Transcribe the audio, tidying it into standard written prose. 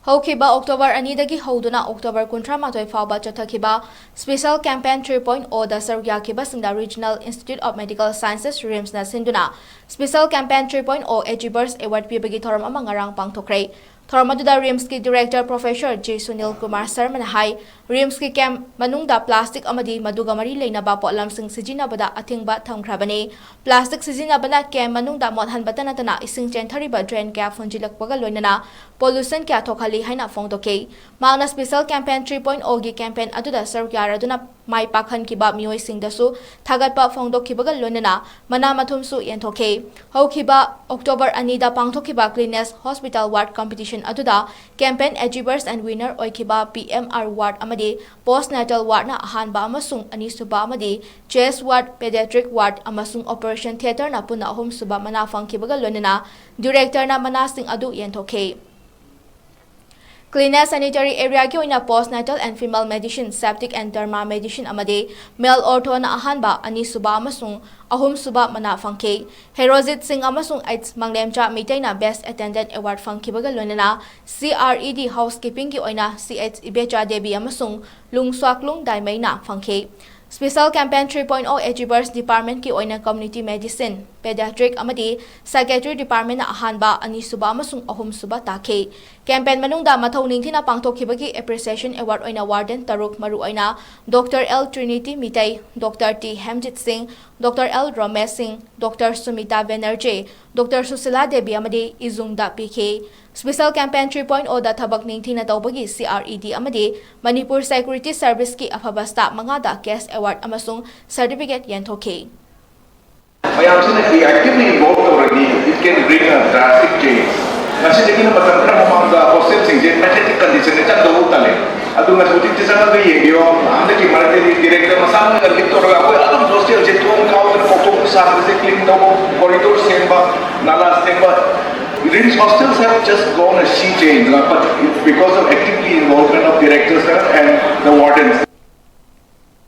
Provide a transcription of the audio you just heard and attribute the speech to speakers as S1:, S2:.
S1: ꯍꯧꯈꯤꯕ ꯑꯣꯛꯇꯣꯕꯔ 2ꯗꯒꯤ ꯍꯧꯗꯨꯅ ꯑꯣꯛꯇꯣꯕꯔ 18 ꯐꯥꯎꯕ ꯆꯠꯊꯈꯤꯕ special campaign 3.0ꯗ ꯁꯔꯨꯛ ꯌꯥꯈꯤꯕꯁꯤꯡꯗ Regional Institute of Medical Sciences ꯔꯤꯝꯁꯅ ꯁꯤꯟꯗꯨꯅ ꯁ꯭ꯄꯦꯁꯤꯑꯦꯜ ꯀꯦꯝꯄꯦꯟ 3.0 𝗪ꯖꯤꯕꯔꯁ ꯑꯦꯋꯥꯔꯗ ꯄꯤꯕꯒꯤ ꯊꯧꯔꯝ ꯑꯃ ꯉꯔꯥꯡ ꯄꯥꯡꯊꯣꯛꯈ꯭ꯔꯦ꯫ ꯊꯧꯔꯝ ꯑꯗꯨꯗ ꯔꯤꯝꯁꯀꯤ ꯗꯤꯔꯦꯛꯇꯔ ꯄ꯭ꯔꯣꯐꯦꯁꯔ 𝗔𝗪𝗂𝗵𝗂 ꯍꯥꯏ ꯔꯤꯝꯁꯀꯤ ꯀꯦꯝꯞ ꯃꯅꯨꯡꯗ ꯄ꯭ꯂꯥꯁꯇꯤꯛ ꯑꯃꯗꯤ ꯃꯗꯨꯒ ꯃꯔꯤ ꯂꯩꯅꯕ ꯄꯣꯠꯂꯝꯁꯤꯡ ꯁꯤꯖꯤꯟꯅꯕꯗ ꯑꯊꯤꯡꯕ ꯊꯝꯈ꯭ꯔꯕꯅꯤ꯫ ꯄ꯭ꯂꯥꯁꯇꯤꯛ ꯁꯤꯖꯤꯟꯅꯕꯅ ꯀꯦꯝꯞ ꯃꯅꯨꯡꯗ ꯃꯣꯠꯍꯟꯕꯇ ꯅꯠꯇꯅ ꯏꯁꯤꯡ ꯆꯦꯟꯊꯔꯤꯕ ꯗ꯭ꯔꯦꯟ ꯀꯌꯥ ꯐꯨꯟꯖꯤꯜꯂꯛꯄꯒ ꯂꯣꯏꯅꯅ ꯄꯣꯂꯨꯁꯟ ꯀꯌꯥ ꯊꯣꯛꯍꯜꯂꯤ ꯍꯥꯏꯅ ꯐꯣꯡꯗꯣꯛꯈꯤ꯫ ꯃꯍꯥꯛꯅ ꯁ꯭ꯄꯦꯁꯤꯑꯦꯜ ꯀꯦꯝꯄꯦꯟ 3.0ꯒꯤ ꯀꯦꯝꯄꯦꯟ ꯑꯗꯨꯗ ꯁꯔꯨꯛ ꯌꯥꯔꯗꯨꯅ ꯃꯥꯏ ꯄꯥꯛꯍꯟꯈꯤꯕ ꯃꯤꯑꯣꯏꯁꯤꯡꯗꯁꯨ ꯊꯥꯒꯠꯄ ꯐꯣꯡꯗꯣꯛꯈꯤꯕꯒ ꯂꯣꯏꯅꯅ ꯃꯅꯥ ꯃꯊꯨꯝꯁꯨ ꯌꯦꯟꯊꯣꯛꯈꯤ꯫ ꯍꯧꯈꯤꯕ ꯑꯣꯛꯇꯣꯕꯔ 2ꯗ ꯄꯥꯡꯊꯣꯛꯈꯤꯕ ꯀ꯭ꯂꯤꯅꯦꯁ ꯍꯣꯁꯄꯤꯇꯥꯜ ꯋꯥꯔꯗ ꯀꯝꯄꯤꯇꯤꯁꯟ ꯑꯗꯨꯗ ꯀꯦꯝꯄꯦꯟ 𝗪ꯖꯤꯕꯔꯁ ꯑꯦꯟ ꯋꯤꯅꯔ ꯑꯣꯏꯈꯤꯕ ꯄꯤ.ꯑꯦꯝ.ꯑꯥꯔ ꯋꯥꯔꯗ ꯑꯃꯗꯤ ꯄꯣꯁꯠ-ꯅꯦꯇꯜ ꯋꯥꯔꯗꯅ ꯑꯍꯥꯟꯕ ꯑꯃꯁꯨꯡ ꯑꯅꯤꯁꯨꯕ ꯑꯃꯗꯤ ꯆꯦꯁꯠ ꯋꯥꯔꯗ, ꯄꯦꯗꯤꯌꯥꯇ꯭ꯔꯤꯛ ꯋꯥꯔꯗ ꯑꯃꯁꯨꯡ ꯑꯣꯄꯔꯦꯁꯟ ꯊꯤꯌꯦꯇꯔꯅ ꯄꯨꯟꯅ ꯑꯍꯨꯝꯁꯨꯕ ꯃꯅꯥ ꯐꯪꯈꯤꯕꯒ ꯂꯣꯏꯅꯅ ꯗꯤꯔꯦꯛꯇꯔꯅ ꯃꯅꯥꯁꯤꯡ ꯑꯗꯨ ꯌꯦꯟꯊꯣꯛꯈꯤ꯫ ꯀ꯭ꯂꯤꯟ ꯑꯦꯟꯗ ꯁꯦꯅꯤꯇꯔꯤ ꯑꯦꯔꯤꯌꯥꯒꯤ ꯑꯣꯏꯅ postnatal and female medicine, septic and derma medicine ꯑꯃꯗꯤ ꯃꯦꯜ ꯑꯣꯔꯊꯣꯅ ꯑꯍꯥꯟꯕ, ꯑꯅꯤꯁꯨꯕ ꯑꯃꯁꯨꯡ ꯑꯍꯨꯝꯁꯨꯕ ꯃꯅꯥ ꯐꯪꯈꯤ꯫ ꯍꯦꯔꯣꯖꯤꯠ ꯁꯤꯡ ꯑꯃꯁꯨꯡ ꯃꯪꯂꯦꯝꯆꯥ-ꯃꯤꯇꯩꯅ ꯕꯦꯁꯠ ꯑꯦꯇꯦꯟꯗꯦꯟꯠ ꯑꯦꯋꯥꯔꯗ ꯐꯪꯈꯤꯕꯒ ꯂꯣꯏꯅꯅ ꯁꯤ.ꯑꯥꯔ.ꯏ.ꯗꯤ ꯍꯥꯎꯁꯀꯤꯄꯤꯡꯒꯤ ꯑꯣꯏꯅ 𝗫𝗵𝗕 ꯑꯃꯁꯨꯡ ꯂꯨꯡꯁ꯭ꯋꯥꯛꯂꯨꯡ-ꯗꯥꯏꯃꯩꯅ ꯐꯪꯈꯤ꯫ ꯁ꯭ꯄꯦꯁꯤꯑꯦꯜ ꯀꯦꯝꯄꯦꯟ 3.0 𝗪ꯖꯤꯕꯔꯁ ꯗꯤꯄꯥꯔꯠꯃꯦꯟꯠꯀꯤ ꯑꯣꯏꯅ ꯀꯝꯃ꯭ꯌꯨꯅꯤꯇꯤ ꯃꯦꯗꯤꯁꯤꯟ, ꯄꯦꯗꯤꯌꯥꯇ꯭ꯔꯤꯛ ꯑꯃꯗꯤ ꯁꯥꯏꯀꯦꯇ꯭ꯔꯤ ꯗꯤꯄꯥꯔꯠꯃꯦꯟꯠꯅ ꯑꯍꯥꯟꯕ, ꯑꯅꯤꯁꯨꯕ ꯑꯃꯁꯨꯡ ꯑꯍꯨꯝꯁꯨꯕ ꯇꯥꯈꯤ꯫ ꯀꯦꯝꯄꯦꯟ ꯃꯅꯨꯡꯗ ꯃꯊꯧ ꯅꯤꯡꯊꯤꯅ ꯄꯥꯡꯊꯣꯛꯈꯤꯕꯒꯤ ꯑꯦꯄ꯭ꯔꯤꯁꯤꯌꯦꯁꯟ ꯑꯦꯋꯥꯔꯗ ꯑꯣꯏꯅ ꯋꯥꯔꯗꯦꯟ 3 ꯃꯔꯨꯑꯣꯏꯅ doctor L. Trinity Meitei, doctor T. Hemjit Singh, doctor L. Romesh Singh, doctor Sumita Banerjee, doctor Sushila Devi ꯑꯃꯗꯤ ꯏꯖꯨꯡꯗ ꯄꯤꯈꯤ꯫ ꯁ꯭ꯄꯦꯁꯤꯑꯦꯜ ꯀꯦꯝꯄꯦꯟ 3.0ꯗ ꯊꯕꯛ ꯅꯤꯡꯊꯤꯅ ꯇꯧꯕꯒꯤ ꯁꯤ.ꯑꯥꯔ.ꯏ.ꯗꯤ ꯑꯃꯗꯤ ꯃꯅꯤꯄꯨꯔ ꯁꯦꯀ꯭ꯌꯨꯔꯤꯇꯤ ꯁꯔꯚꯤꯁꯀꯤ ꯑꯐꯕ ꯁ꯭ꯇꯥꯐ 5ꯗ ꯀꯦꯁꯠ ꯑꯦꯋꯥꯔꯗ ꯑꯃꯁꯨꯡ ꯁꯔꯇꯤꯐꯤꯀꯦꯠ ꯌꯦꯟꯊꯣꯛꯈꯤ꯫
S2: ꯃꯌꯥꯝꯁꯤꯅ actively involved ꯇꯧꯔꯗꯤ it can bring a drastic change. ꯉꯁꯤꯗꯒꯤꯅ ꯃꯇꯝ ꯈꯔ ꯃꯃꯥꯡꯗ ꯍꯣꯁꯇꯦꯜꯁꯤꯡꯁꯦ ꯄꯦꯊꯦꯇꯤꯛ ꯀꯟꯗꯤꯁꯟꯗ ꯆꯠꯇꯧꯕ ꯇꯜꯂꯦ꯫ ꯑꯗꯨꯅ ꯍꯧꯖꯤꯛꯇꯤ ꯆꯪꯉꯒ ꯌꯦꯡꯕꯤꯌꯣ꯫ ꯍꯟꯗꯛꯀꯤ ꯃꯔꯛꯇꯗꯤ ꯗꯤꯔꯦꯛꯇꯔ ꯃꯁꯥꯅ ꯂꯤꯗ ꯇꯧꯔꯒ ꯑꯩꯈꯣꯏ ꯑꯗꯨꯝ ꯍꯣꯁꯇꯦꯜꯁꯦ ꯊꯣꯡ ꯀꯥꯎꯗꯅ ꯀꯣꯛꯊꯣꯛꯄ ꯁꯥꯕꯁꯦ ꯀ꯭ꯂꯤꯟ ꯇꯧꯕ, ꯀꯣꯔꯤꯗꯣꯔ ꯁꯦꯡꯕ, ꯅꯥꯂꯥ ꯁꯦꯡꯕ. These hostels have just gone a sea change, but it's because of actively involvement of directors and the wardens.